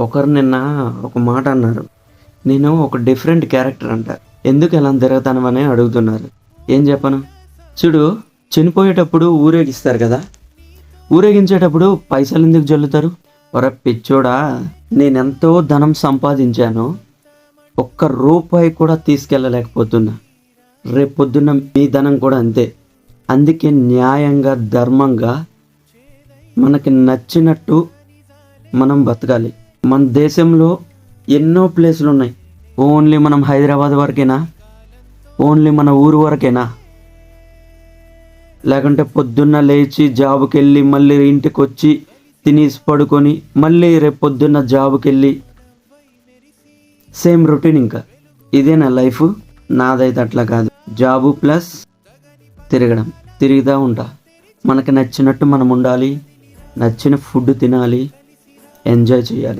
ఒకరు నిన్న ఒక మాట అన్నారు. నేను ఒక డిఫరెంట్ క్యారెక్టర్ అంట. ఎందుకు ఇలా తిరగతానమని అడుగుతున్నారు. ఏం చెప్పను? చూడు, చనిపోయేటప్పుడు ఊరేగిస్తారు కదా, ఊరేగించేటప్పుడు పైసలు ఎందుకు జల్లుతారు? ఒరే పిచ్చోడా, నేనెంతో ధనం సంపాదించాను, ఒక్క రూపాయి కూడా తీసుకెళ్ళలేకపోతున్నా. రేపొద్దున్న మీ ధనం కూడా అంతే. అందుకే న్యాయంగా, ధర్మంగా, మనకి నచ్చినట్టు మనం బతకాలి. మన దేశంలో ఎన్నో ప్లేసులు ఉన్నాయి. ఓన్లీ మనం హైదరాబాద్ వరకేనా? ఓన్లీ మన ఊరు వరకేనా? లేకుంటే పొద్దున్న లేచి జాబుకి వెళ్ళి మళ్ళీ ఇంటికి వచ్చి తినేసి పడుకొని మళ్ళీ రేపు పొద్దున్న జాబుకి వెళ్ళి సేమ్ రొటీన్. ఇంకా ఇదేనా లైఫ్? నాదైతే అట్లా కాదు. జాబు ప్లస్ తిరగడం, తిరుగుతూ ఉంటా. మనకి నచ్చినట్టు మనం ఉండాలి, నచ్చిన ఫుడ్ తినాలి, ఎంజాయ్ చేయాలి.